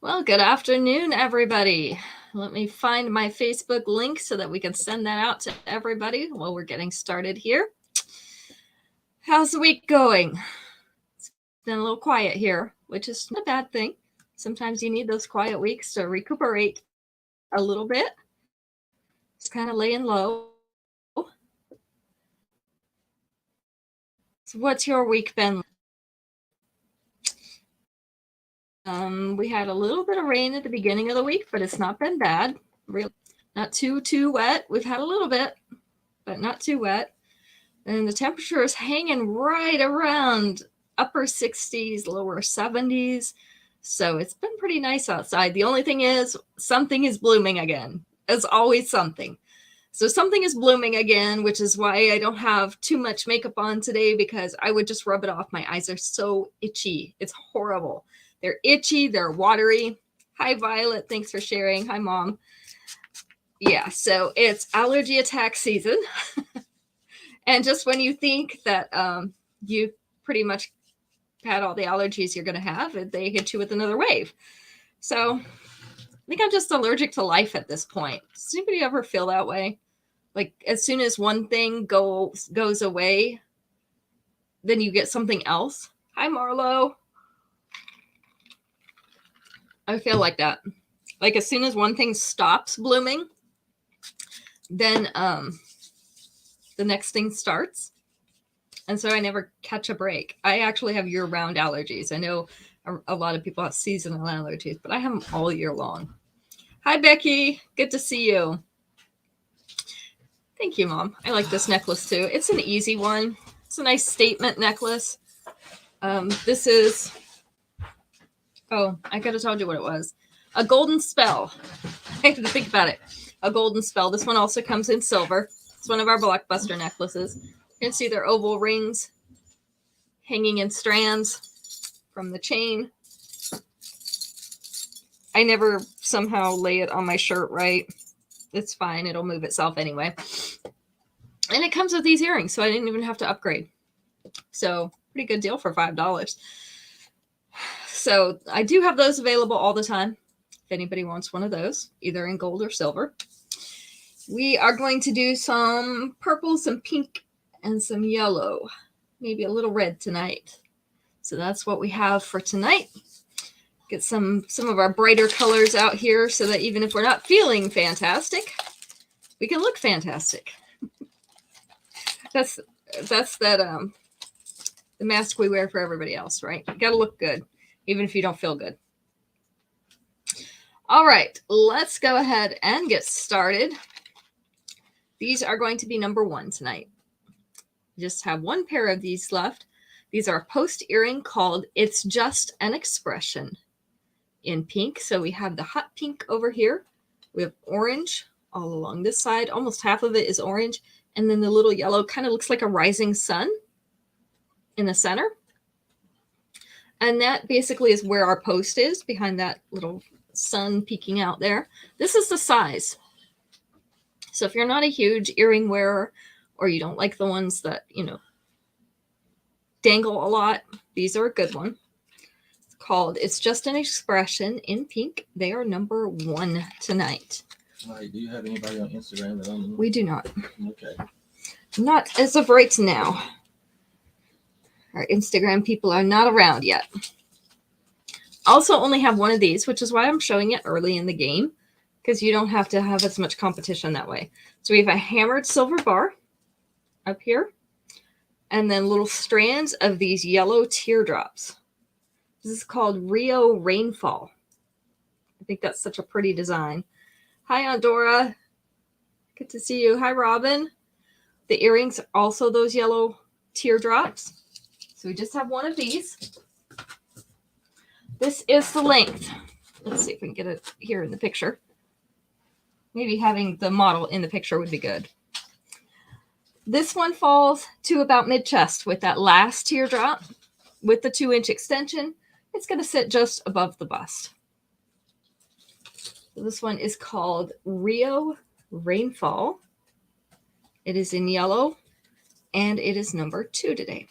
Well, good afternoon, everybody. Let me find my Facebook link so that we can send that out to everybody while we're getting started here. How's the week going? It's been a little quiet here, which is not a bad thing. Sometimes you need those quiet weeks to recuperate a little bit. Just kind of laying low. So what's your week been? We had a little bit of rain at the beginning of the week, but it's not been bad. Really, not too wet. We've had a little bit, but not too wet. And the temperature is hanging right around upper 60s, lower 70s. So it's been pretty nice outside. The only thing is something is blooming again. There's always something. So something is blooming again, which is why I don't have too much makeup on today, because I would just rub it off. My eyes are so itchy. It's horrible. They're itchy. They're watery. Hi, Violet. Thanks for sharing. Hi, Mom. Yeah, so it's allergy attack season. And just when you think that you pretty much had all the allergies you're going to have, they hit you with another wave. So I think I'm just allergic to life at this point. Does anybody ever feel that way? Like as soon as one thing goes away, then you get something else. Hi, Marlo. I feel like that. Like as soon as one thing stops blooming, then the next thing starts. And so I never catch a break. I actually have year-round allergies. I know a lot of people have seasonal allergies, but I have them all year long. Hi, Becky. Good to see you. Thank you, Mom. I like this necklace too. It's an easy one. It's a nice statement necklace. This is, I could have told you what it was. A golden spell. I have to think about it. A golden spell. This one also comes in silver. It's one of our blockbuster necklaces. You can see their oval rings hanging in strands from the chain. I never somehow lay it on my shirt right. It's fine. It'll move itself anyway. And it comes with these earrings, so I didn't even have to upgrade. So pretty good deal for $5. So I do have those available all the time. If anybody wants one of those, either in gold or silver. We are going to do some purple, some pink, and some yellow. Maybe a little red tonight. So that's what we have for tonight. Get some of our brighter colors out here so that even if we're not feeling fantastic, we can look fantastic. That's the mask we wear for everybody else, right? You got to look good, even if you don't feel good. All right, let's go ahead and get started. These are going to be number 1 tonight. Just have one pair of these left. These are a post earring called It's Just an Expression in pink. So we have the hot pink over here. We have orange all along this side. Almost half of it is orange. And then the little yellow kind of looks like a rising sun in the center. And that basically is where our post is, behind that little sun peeking out there. This is the size. So if you're not a huge earring wearer, or you don't like the ones that, dangle a lot, these are a good one. It's called It's Just an Expression in pink. They are number 1 tonight. All right, do you have anybody on Instagram that on? We do not. Okay. Not as of right now. Our Instagram people are not around yet. Also only have one of these, which is why I'm showing it early in the game, because you don't have to have as much competition that way. So we have a hammered silver bar up here, and then little strands of these yellow teardrops. This is called Rio Rainfall. I think that's such a pretty design. Hi, Aunt Dora. Good to see you. Hi, Robin. The earrings are also those yellow teardrops. So we just have one of these. This is the length. Let's see if we can get it here in the picture. Maybe having the model in the picture would be good. This one falls to about mid-chest with that last teardrop. With the 2-inch extension, it's going to sit just above the bust. So this one is called Rio Rainfall. It is in yellow, and it is number 2 today.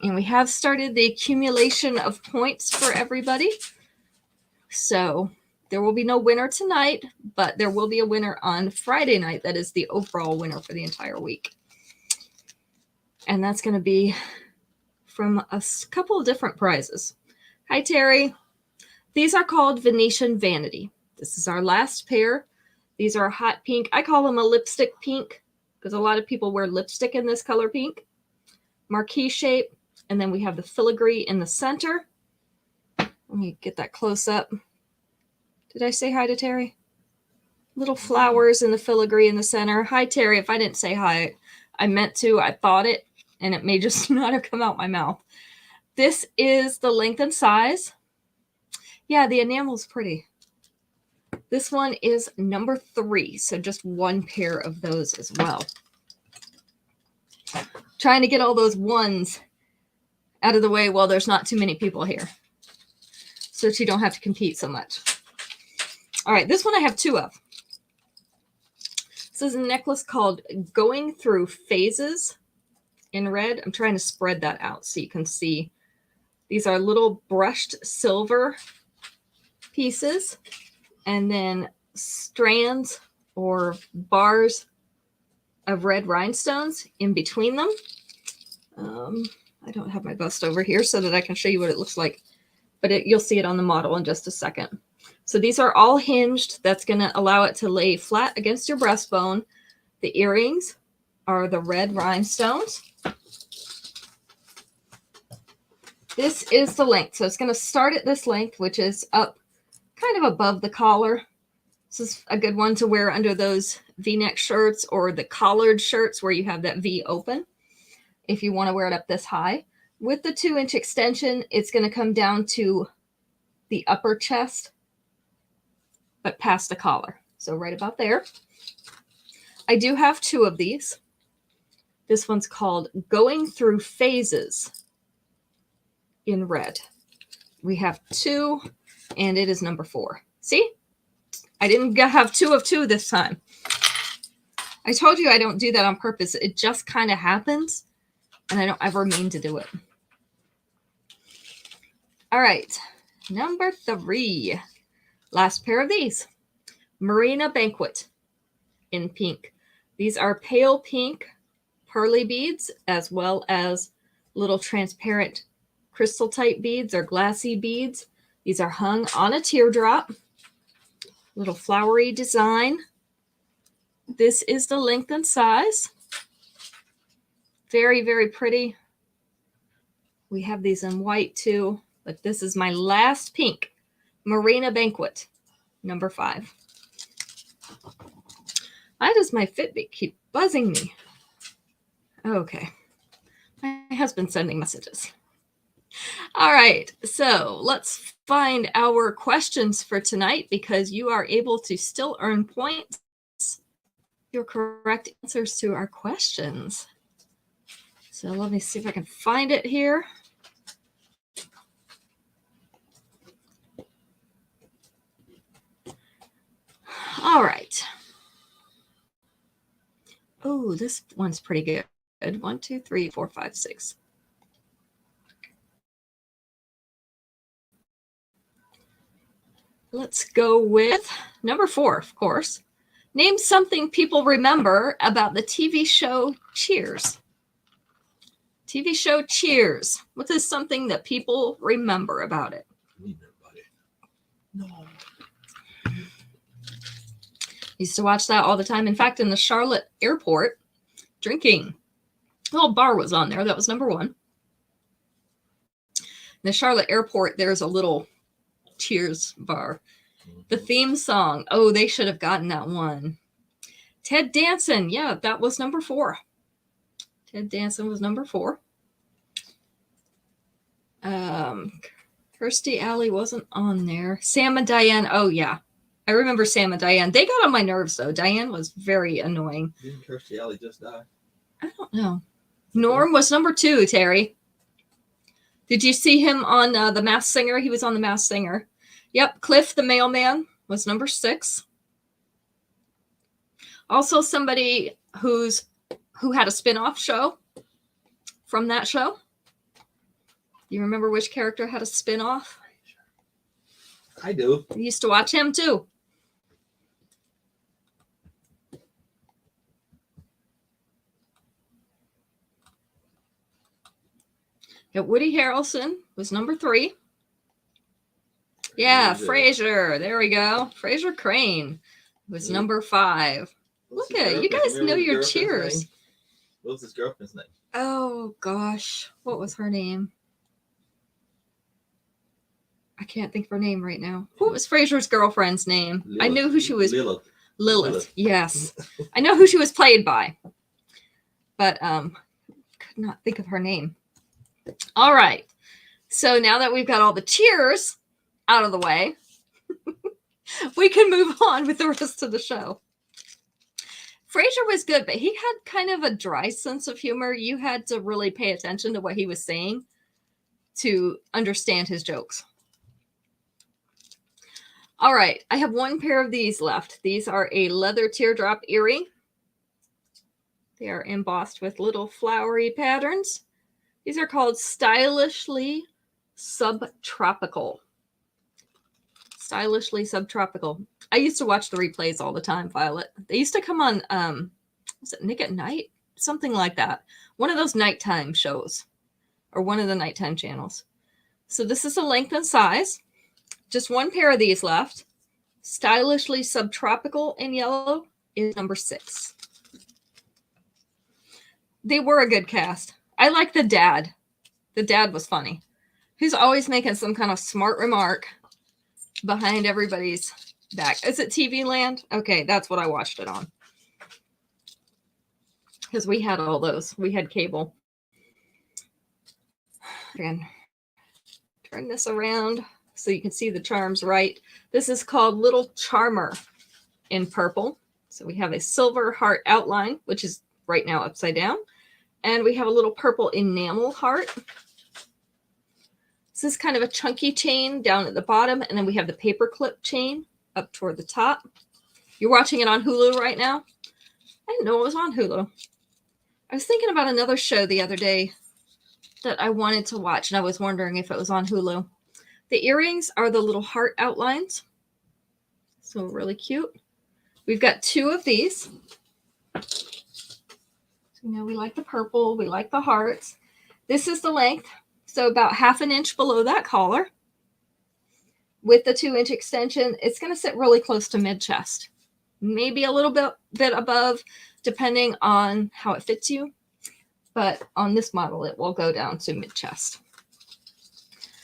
And we have started the accumulation of points for everybody. So there will be no winner tonight, but there will be a winner on Friday night. That is the overall winner for the entire week. And that's going to be from a couple of different prizes. Hi, Terry. These are called Venetian Vanity. This is our last pair. These are hot pink. I call them a lipstick pink because a lot of people wear lipstick in this color pink. Marquee shape. And then we have the filigree in the center. Let me get that close up. Did I say hi to Terry? Little flowers in the filigree in the center. Hi, Terry. If I didn't say hi, I meant to. I thought it, and it may just not have come out my mouth. This is the length and size. Yeah, the enamel's pretty. This one is number 3, so just one pair of those as well. Trying to get all those ones out of the way while there's not too many people here, so that you don't have to compete so much. All right, this one I have 2 of. This is a necklace called Going Through Phases in red. I'm trying to spread that out so you can see. These are little brushed silver pieces and then strands or bars of red rhinestones in between them. I don't have my bust over here so that I can show you what it looks like, but you'll see it on the model in just a second. So these are all hinged. That's going to allow it to lay flat against your breastbone. The earrings are the red rhinestones. This is the length. So it's going to start at this length, which is up kind of above the collar. This is a good one to wear under those V-neck shirts or the collared shirts where you have that V open. If you want to wear it up this high. With the 2-inch extension, it's going to come down to the upper chest, but past the collar. So right about there. I do have 2 of these. This one's called Going Through Phases in red. We have 2, and it is number 4. See? I didn't have 2 of 2 this time. I told you I don't do that on purpose. It just kind of happens, and I don't ever mean to do it. All right, number 3. Last pair of these. Marina Banquet in pink. These are pale pink pearly beads as well as little transparent crystal type beads or glassy beads. These are hung on a teardrop. Little flowery design. This is the length and size. Very, very pretty. We have these in white too, but this is my last pink. Marina Banquet, number 5. Why does my Fitbit keep buzzing me? Okay. My husband's sending messages. All right, so let's find our questions for tonight because you are able to still earn points. Your correct answers to our questions. So let me see if I can find it here. All right. Oh, this one's pretty good. 1, 2, 3, 4, 5, 6. Let's go with number 4, of course. Name something people remember about the TV show Cheers. TV show Cheers. What is something that people remember about it? No. Used to watch that all the time. In fact, in the Charlotte airport, drinking. A little bar was on there. That was number 1. In the Charlotte airport, there's a little Cheers bar. The theme song. Oh, they should have gotten that one. Ted Danson. Yeah, that was number 4. Ted Danson was number 4. Kirstie Alley wasn't on there. Sam and Diane. Oh, yeah. I remember Sam and Diane. They got on my nerves, though. Diane was very annoying. Didn't Kirstie Alley just die? I don't know. Norm was number 2, Terry. Did you see him on The Masked Singer? He was on The Masked Singer. Yep. Cliff the Mailman was number 6. Also somebody who had a spin-off show from that show. You remember which character had a spin-off? I do. I used to watch him too. Yeah, Woody Harrelson was number 3. Yeah, Frasier. There we go. Frasier Crane was number 5. Look at you guys know your cheers. What was his girlfriend's name? Oh gosh, what was her name? I can't think of her name right now. What was Frasier's girlfriend's name? Lilith. I knew who she was. Lilith. Yes, I know who she was played by, but could not think of her name. All right, so now that we've got all the cheers out of the way, we can move on with the rest of the show. Frasier was good, but he had kind of a dry sense of humor. You had to really pay attention to what he was saying to understand his jokes. All right, I have one pair of these left. These are a leather teardrop earring. They are embossed with little flowery patterns. These are called Stylishly Subtropical. Stylishly Subtropical. I used to watch the replays all the time, Violet. They used to come on, was it Nick at Night? Something like that. One of those nighttime shows or one of the nighttime channels. So this is the length and size. Just one pair of these left. Stylishly Subtropical in yellow is number 6. They were a good cast. I like the dad. The dad was funny. He's always making some kind of smart remark behind everybody's back. Is it TV Land? Okay, that's what I watched it on. Because we had all those. We had cable. And turn this around so you can see the charms right. This is called Little Charmer in purple. So we have a silver heart outline, which is right now upside down. And we have a little purple enamel heart. This is kind of a chunky chain down at the bottom. And then we have the paperclip chain up toward the top. You're watching it on Hulu right now? I didn't know it was on Hulu. I was thinking about another show the other day that I wanted to watch, and I was wondering if it was on Hulu. The earrings are the little heart outlines. So really cute. We've got 2 of these. So, we like the purple. We like the hearts. This is the length. So about 1/2 inch below that collar. With the 2-inch extension, it's going to sit really close to mid-chest. Maybe a little bit above, depending on how it fits you. But on this model, it will go down to mid-chest.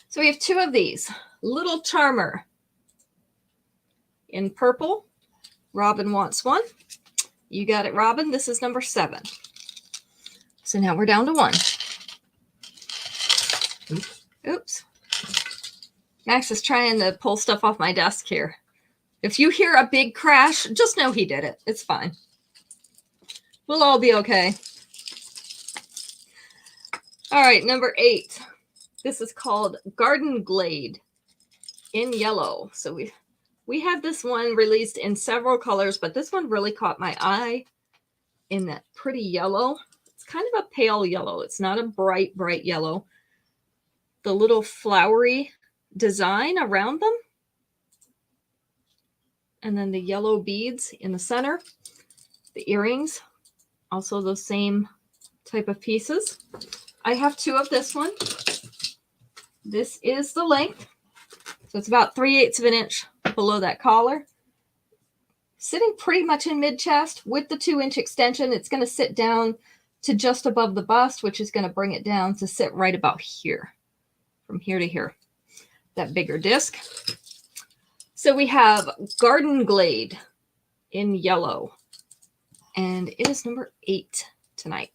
So we have 2 of these. Little Charmer in purple. Robin wants one. You got it, Robin. This is number 7. So now we're down to 1. Oops. Max is trying to pull stuff off my desk here. If you hear a big crash, just know he did it. It's fine. We'll all be okay. All right, number 8. This is called Garden Glade in yellow. So we had this one released in several colors, but this one really caught my eye in that pretty yellow. It's kind of a pale yellow. It's not a bright, bright yellow. The little flowery design around them. And then the yellow beads in the center. The earrings, also those same type of pieces. I have 2 of this one. This is the length. So it's about 3/8 of an inch below that collar. Sitting pretty much in mid-chest with the 2-inch extension. It's going to sit down to just above the bust, which is going to bring it down to sit right about here. From here to here. That bigger disc. So we have Garden Glade in yellow. And it is number 8 tonight.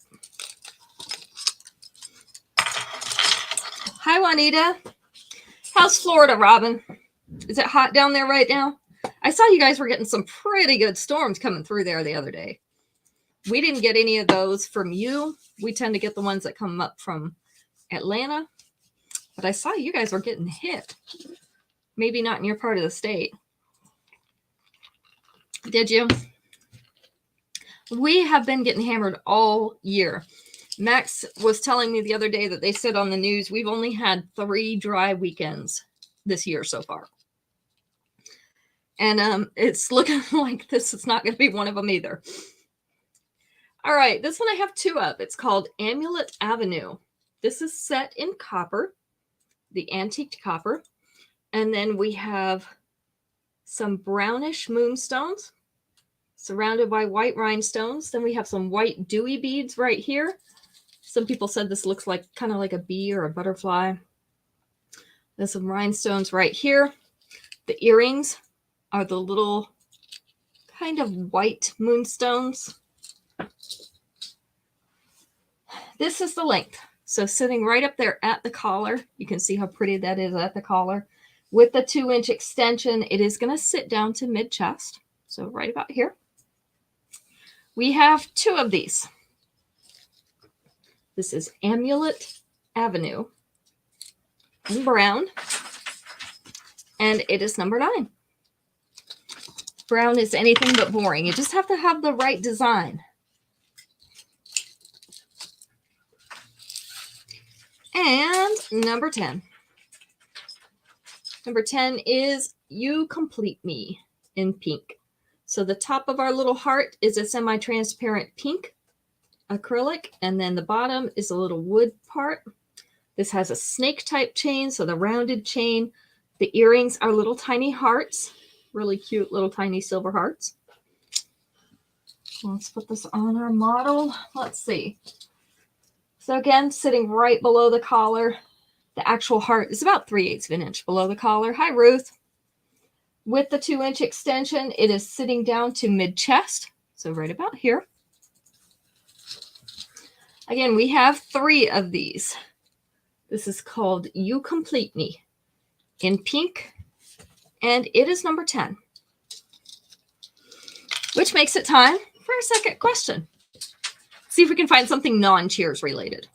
Hi, Juanita. How's Florida, Robin? Is it hot down there right now? I saw you guys were getting some pretty good storms coming through there the other day. We didn't get any of those from you. We tend to get the ones that come up from Atlanta. But I saw you guys were getting hit. Maybe not in your part of the state. Did you? We have been getting hammered all year. Max was telling me the other day that they said on the news, we've only had 3 dry weekends this year so far. And it's looking like this is not going to be one of them either. All right, this one I have 2 of. It's called Amulet Avenue. This is set in copper, the antiqued copper. And then we have some brownish moonstones surrounded by white rhinestones. Then we have some white dewy beads right here. Some people said this looks like kind of like a bee or a butterfly. There's some rhinestones right here. The earrings are the little kind of white moonstones. This is the length. So sitting right up there at the collar, you can see how pretty that is at the collar. With the 2-inch extension, it is going to sit down to mid-chest. So right about here. We have 2 of these. This is Amulet Avenue in brown, and it is number 9. Brown is anything but boring. You just have to have the right design. And number 10. Number 10 is You Complete Me in pink. So the top of our little heart is a semi-transparent pink acrylic, and then the bottom is a little wood part. This has a snake type chain, so the rounded chain. The earrings are little tiny hearts, really cute little tiny silver hearts. Let's put this on our model. Let's see. So again, sitting right below the collar. The actual heart is about 3/8 of an inch below the collar. Hi, Ruth. With the 2-inch extension, it is sitting down to mid-chest, so right about here. Again, we have 3 of these. This is called You Complete Me in pink, and it is number 10. Which makes it time for our second question. See if we can find something non-cheers related.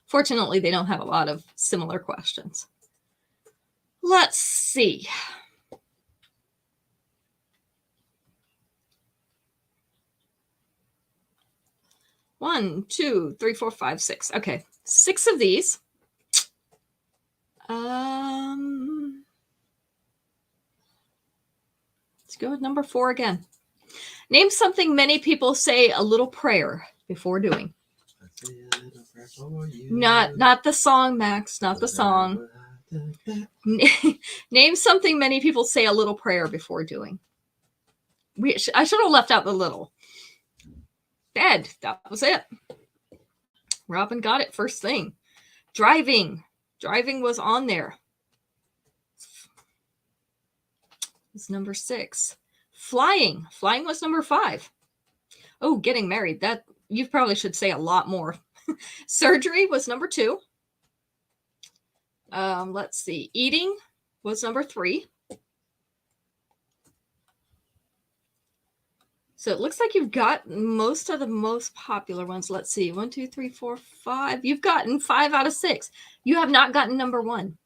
Fortunately, they don't have a lot of similar questions. Let's see. One, two, three, four, five, 6. Okay, 6 of these. Let's go with number 4 again. Name something many people say a little prayer before doing. Not the song, Max. Not the song. Name something many people say a little prayer before doing. I should have left out the little. Bad. That was it. Robin got it first thing. Driving. Driving was on there. It's number 6. Flying. Flying was number 5. Oh, getting married. That you probably should say a lot more. Surgery was number 2. Let's see. Eating was number 3. So it looks like you've got most of the most popular ones. Let's see. 1, 2, 3, 4, 5. You've gotten 5 out of 6. You have not gotten number 1.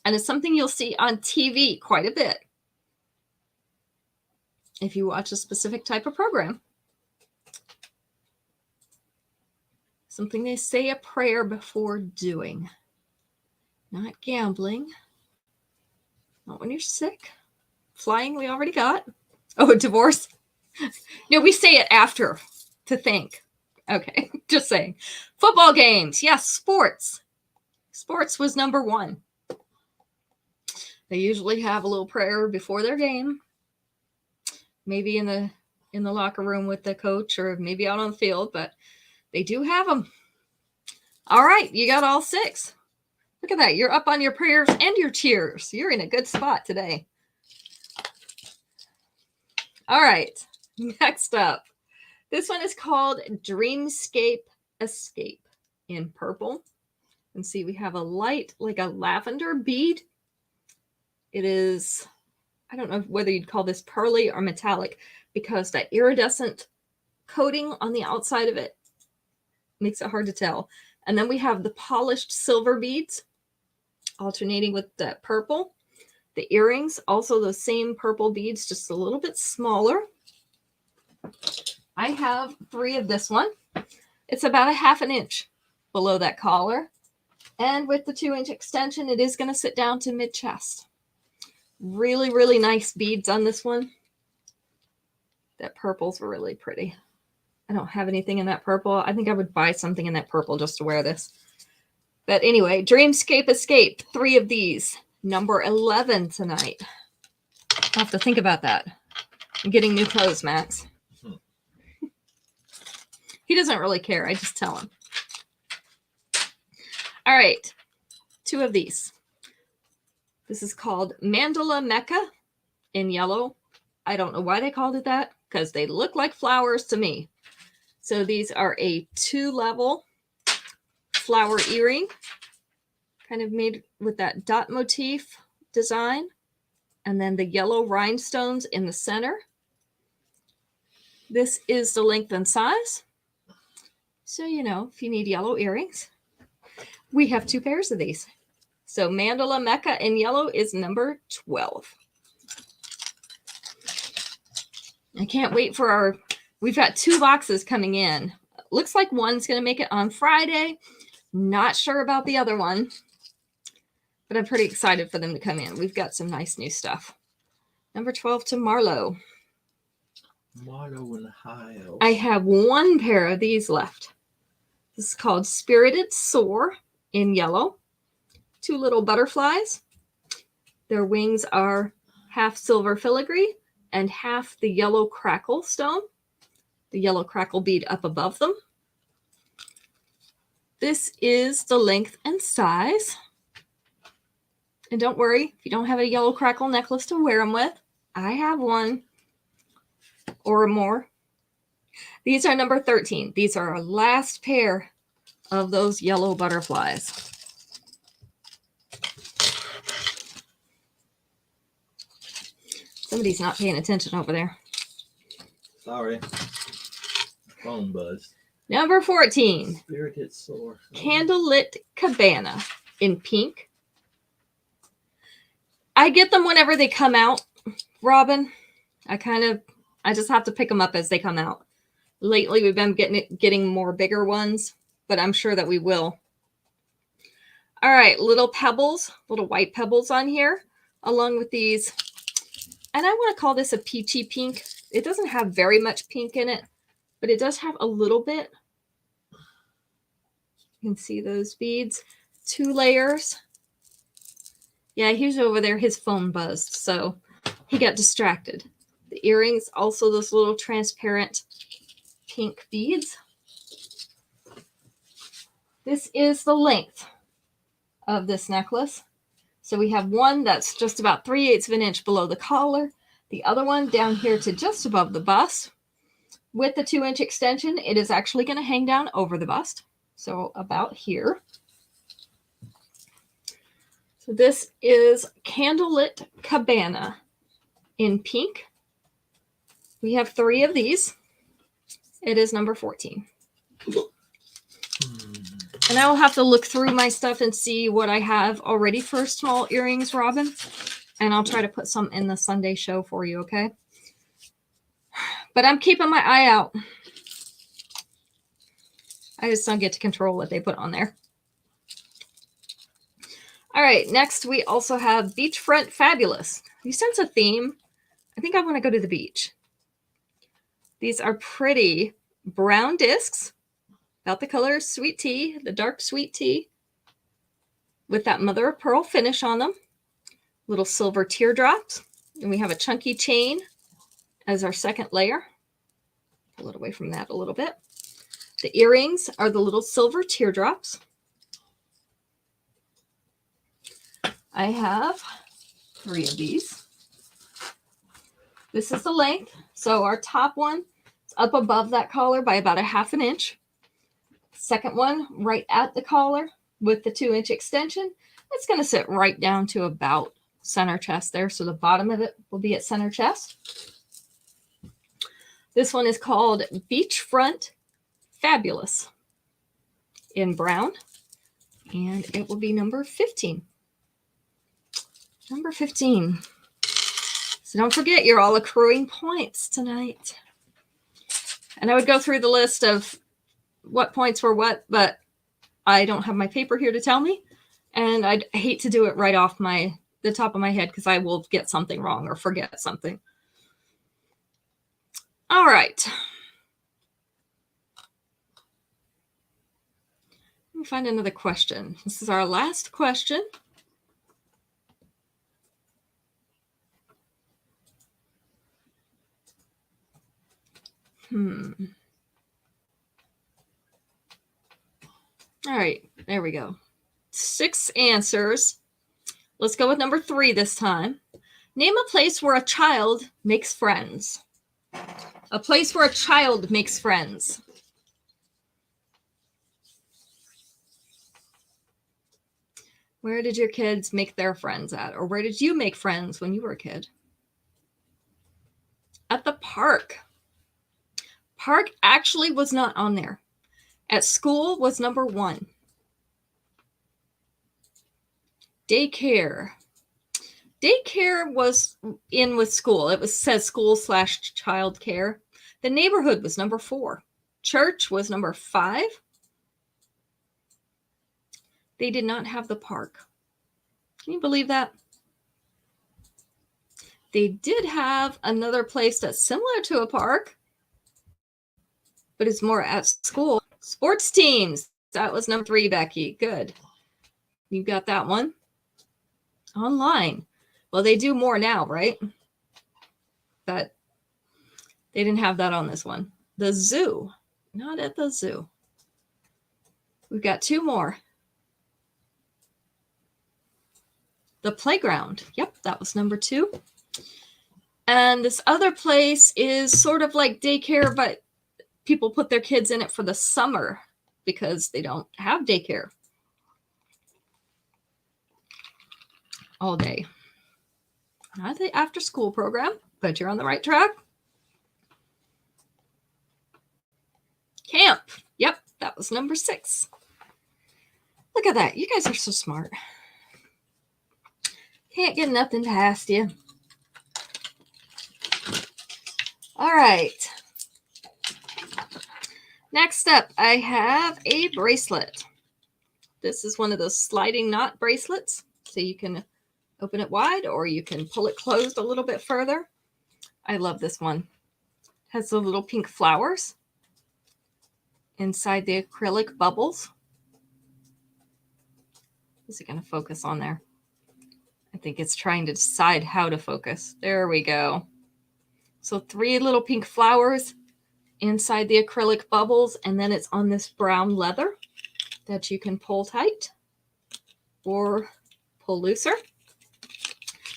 And it's something you'll see on TV quite a bit if you watch a specific type of program. Something they say a prayer before doing. Not gambling. Not when you're sick. Flying, we already got. Oh, divorce. No, we say it after to thank. Okay, just saying. Football games. Yes, sports. Sports was number 1. They usually have a little prayer before their game. Maybe in the locker room with the coach, or maybe out on the field, but they do have them. All right, you got all 6. Look at that. You're up on your prayers and your cheers. You're in a good spot today. All right, next up. This one is called Dreamscape Escape in purple. And see, we have a light, like a lavender bead. It is, I don't know whether you'd call this pearly or metallic, because that iridescent coating on the outside of it makes it hard to tell. And then we have the polished silver beads alternating with that purple. The earrings, also those same purple beads, just a little bit smaller. I have 3 of this one. It's about a 1/2 inch below that collar. And with the 2-inch extension, it is going to sit down to mid-chest. Really, really nice beads on this one. That purple's really pretty. I don't have anything in that purple. I think I would buy something in that purple just to wear this. But anyway, Dreamscape Escape, 3 of these. Number 11 tonight. I'll have to think about that. I'm getting new clothes, Max. He doesn't really care. I just tell him. All right. 2 of these. This is called Mandala Mecca in yellow. I don't know why they called it that, because they look like flowers to me. So these are a 2-level flower earring, kind of made with that dot motif design, and then the yellow rhinestones in the center. This is the length and size. So, you know, if you need yellow earrings, we have 2 pairs of these. So Mandala Mecca in yellow is number 12. I can't wait for our, we've got 2 boxes coming in. Looks like one's going to make it on Friday. Not sure about the other one, but I'm pretty excited for them to come in. We've got some nice new stuff. Number 12 to Marlo. Marlo and Ohio. I have 1 pair of these left. This is called Spirited Soar in yellow. 2 little butterflies. Their wings are half silver filigree and half the yellow crackle stone. The yellow crackle bead up above them. This is the length and size. And don't worry, if you don't have a yellow crackle necklace to wear them with, I have one or more. These are number 13. These are our last pair of those yellow butterflies. Somebody's not paying attention over there. Sorry. Phone buzzed. Number 14. Spirited Soar. Candlelit Cabana in pink. I get them whenever they come out, Robin. I just have to pick them up as they come out. Lately, we've been getting more bigger ones, but I'm sure that we will. All right, little pebbles, little white pebbles on here, along with these. And I want to call this a peachy pink. It doesn't have very much pink in it, but it does have a little bit. You can see those beads. 2 layers. Yeah, he's over there. His phone buzzed, so he got distracted. The earrings, also those little transparent pink beads. This is the length of this necklace. So we have one that's just about 3/8 of an inch below the collar. The other one down here to just above the bust. With the 2-inch extension, it is actually going to hang down over the bust. So about here. So this is Candlelit Cabana in pink. We have 3 of these. It is number 14. And I will have to look through my stuff and see what I have already for small earrings, Robin. And I'll try to put some in the Sunday show for you, okay? But I'm keeping my eye out. I just don't get to control what they put on there. All right, next we also have Beachfront Fabulous. You sense a theme? I think I want to go to the beach. These are pretty brown discs. About the color sweet tea, the dark sweet tea, with that mother of pearl finish on them. Little silver teardrops. And we have a chunky chain as our second layer. Pull it away from that a little bit. The earrings are the little silver teardrops. I have 3 of these. This is the length. So our top one is up above that collar by about a 1/2 inch. Second one right at the collar with the 2-inch extension. It's going to sit right down to about center chest there. So the bottom of it will be at center chest. This one is called Beachfront Fabulous in brown. And it will be number 15. Number 15. So don't forget, you're all accruing points tonight. And I would go through the list of what points were what, but I don't have my paper here to tell me. And I'd hate to do it right off the top of my head because I will get something wrong or forget something. All right. Let me find another question. This is our last question. All right, there we go. 6 answers. Let's go with number 3 this time. Name a place where a child makes friends. A place where a child makes friends. Where did your kids make their friends at? Or where did you make friends when you were a kid? At the park. Park actually was not on there. At school was number 1. Daycare. Daycare was in with school. It says school/child care. The neighborhood was number 4. Church was number 5. They did not have the park. Can you believe that? They did have another place that's similar to a park, but it's more at school. Sports teams. That was number 3, Becky. Good. You got that one. Online. Well, they do more now, right? But they didn't have that on this one. The zoo. Not at the zoo. We've got 2 more. The playground. Yep, that was number 2. And this other place is sort of like daycare, but people put their kids in it for the summer because they don't have daycare all day. Not the after school program, but you're on the right track. Camp. Yep, that was number 6. Look at that. You guys are so smart. Can't get nothing past you. All right. Next up, I have a bracelet. This is one of those sliding knot bracelets. So you can open it wide or you can pull it closed a little bit further. I love this one. It has the little pink flowers inside the acrylic bubbles. Is it going to focus on there? I think it's trying to decide how to focus. There we go. So 3 little pink flowers inside the acrylic bubbles, and then it's on this brown leather that you can pull tight or pull looser.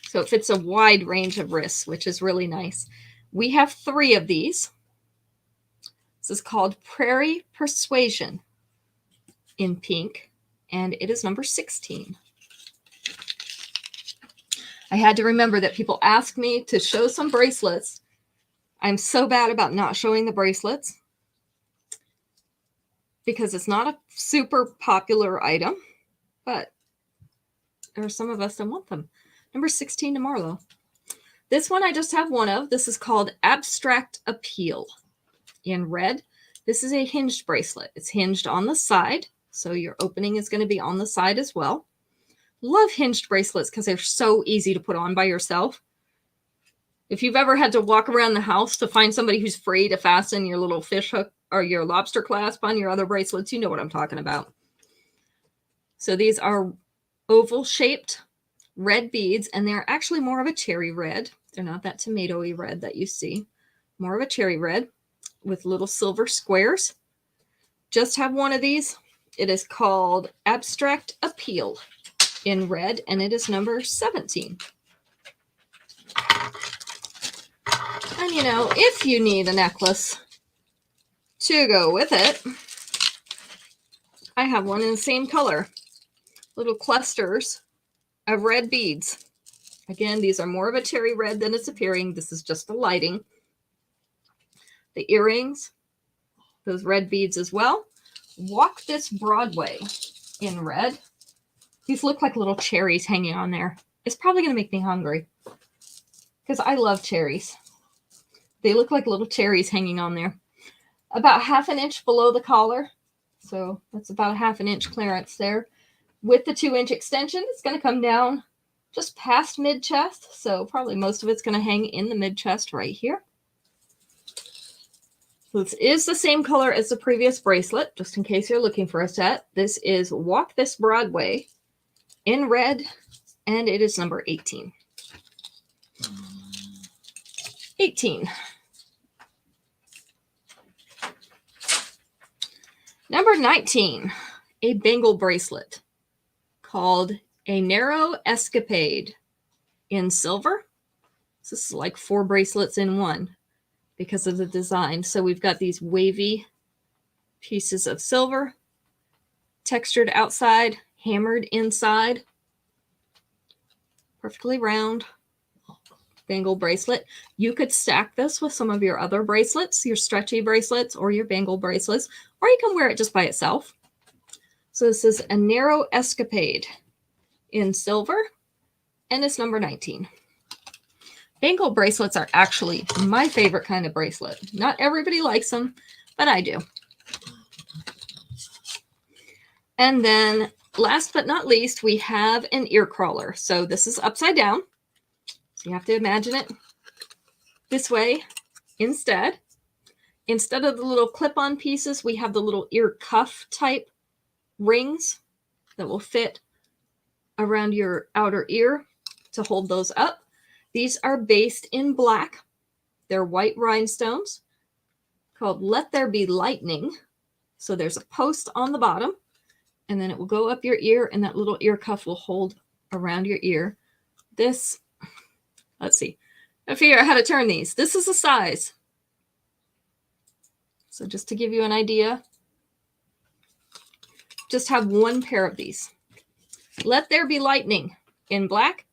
So it fits a wide range of wrists, which is really nice. We have 3 of these. This is called Prairie Persuasion in pink, and it is number 16. I had to remember that people ask me to show some bracelets. I'm so bad about not showing the bracelets because it's not a super popular item, but there are some of us that want them. Number 16 to Marlo. This one I just have one of. This is called Abstract Appeal in red. This is a hinged bracelet. It's hinged on the side, so your opening is going to be on the side as well. Love hinged bracelets because they're so easy to put on by yourself. If you've ever had to walk around the house to find somebody who's free to fasten your little fish hook or your lobster clasp on your other bracelets, you know what I'm talking about. So these are oval shaped red beads, and they're actually more of a cherry red. They're not that tomatoey red that you see. More of a cherry red with little silver squares. Just have one of these. It is called Abstract Appeal in red, and it is number 17. And you know, if you need a necklace to go with it, I have one in the same color. Little clusters of red beads. Again, these are more of a cherry red than it's appearing. This is just the lighting. The earrings, those red beads as well. Walk This Broadway in red. These look like little cherries hanging on there. It's probably going to make me hungry because I love cherries. They look like little cherries hanging on there. About 1/2 inch below the collar, So that's about a 1/2 inch clearance there. With the 2-inch extension, it's going to come down just past mid-chest. So probably most of it's going to hang in the mid-chest right here. So this is the same color as the previous bracelet, just in case you're looking for a set. This is Walk This Broadway in red, and it is number 18. 18. Number 19, a bangle bracelet called a Narrow Escapade in silver. So this is like 4 bracelets in one because of the design. So we've got these wavy pieces of silver, textured outside, hammered inside, perfectly round bangle bracelet. You could stack this with some of your other bracelets, your stretchy bracelets or your bangle bracelets, or you can wear it just by itself. So this is a Narrow Escapade in silver, and it's number 19. Bangle bracelets are actually my favorite kind of bracelet. Not everybody likes them, but I do. And then last but not least, we have an ear crawler. So this is upside down. So you have to imagine it this way instead. Instead of the little clip-on pieces, we have the little ear cuff type rings that will fit around your outer ear to hold those up. These are based in black. They're white rhinestones called Let There Be Lightning. So there's a post on the bottom, and then it will go up your ear, and that little ear cuff will hold around your ear. This, let's see, I figure out how to turn these. This is a size. So just to give you an idea, just have 1 pair of these. Let There Be Lightning in black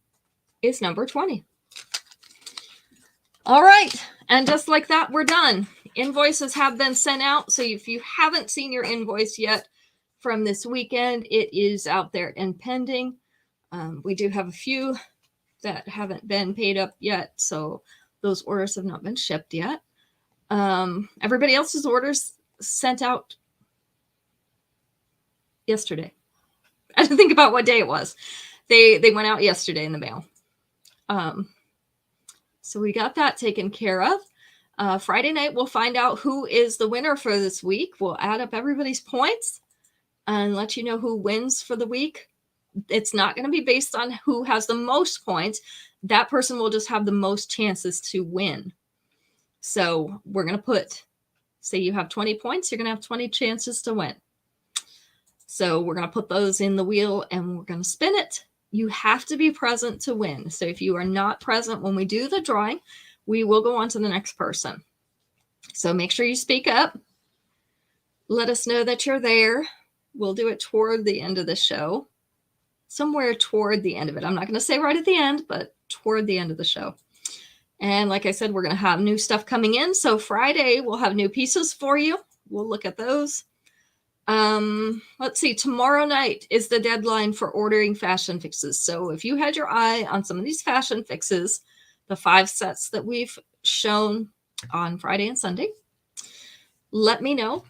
is number 20. All right, and just like that, we're done. Invoices have been sent out, so if you haven't seen your invoice yet from this weekend, it is out there and pending. We do have a few that haven't been paid up yet, so those orders have not been shipped yet. Everybody else's orders sent out yesterday. I had to think about what day it was. They went out yesterday in the mail. So we got that taken care of. Friday night, we'll find out who is the winner for this week. We'll add up everybody's points and let you know who wins for the week. It's not going to be based on who has the most points. That person will just have the most chances to win. So we're going to put, say you have 20 points, you're going to have 20 chances to win. So we're going to put those in the wheel and we're going to spin it. You have to be present to win. So if you are not present when we do the drawing, we will go on to the next person. So make sure you speak up. Let us know that you're there. We'll do it toward the end of the show. Somewhere toward the end of it. I'm not going to say right at the end, but toward the end of the show. And like I said, we're going to have new stuff coming in. So Friday, we'll have new pieces for you. We'll look at those. Let's see, tomorrow night is the deadline for ordering fashion fixes. So if you had your eye on some of these fashion fixes, the 5 sets that we've shown on Friday and Sunday, let me know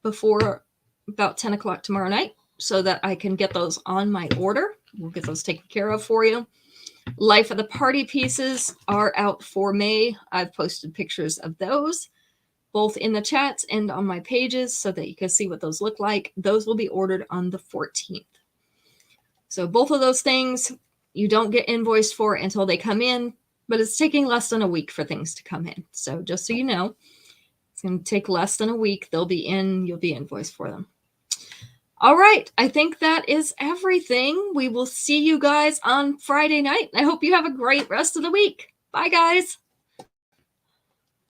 before about 10 o'clock tomorrow night so that I can get those on my order. We'll get those taken care of for you. Life of the Party pieces are out for May. I've posted pictures of those, both in the chats and on my pages so that you can see what those look like. Those will be ordered on the 14th. So both of those things you don't get invoiced for until they come in, but it's taking less than a week for things to come in. So just so you know, it's going to take less than a week. They'll be in, you'll be invoiced for them. All right, I think that is everything. We will see you guys on Friday night. I hope you have a great rest of the week. Bye, guys.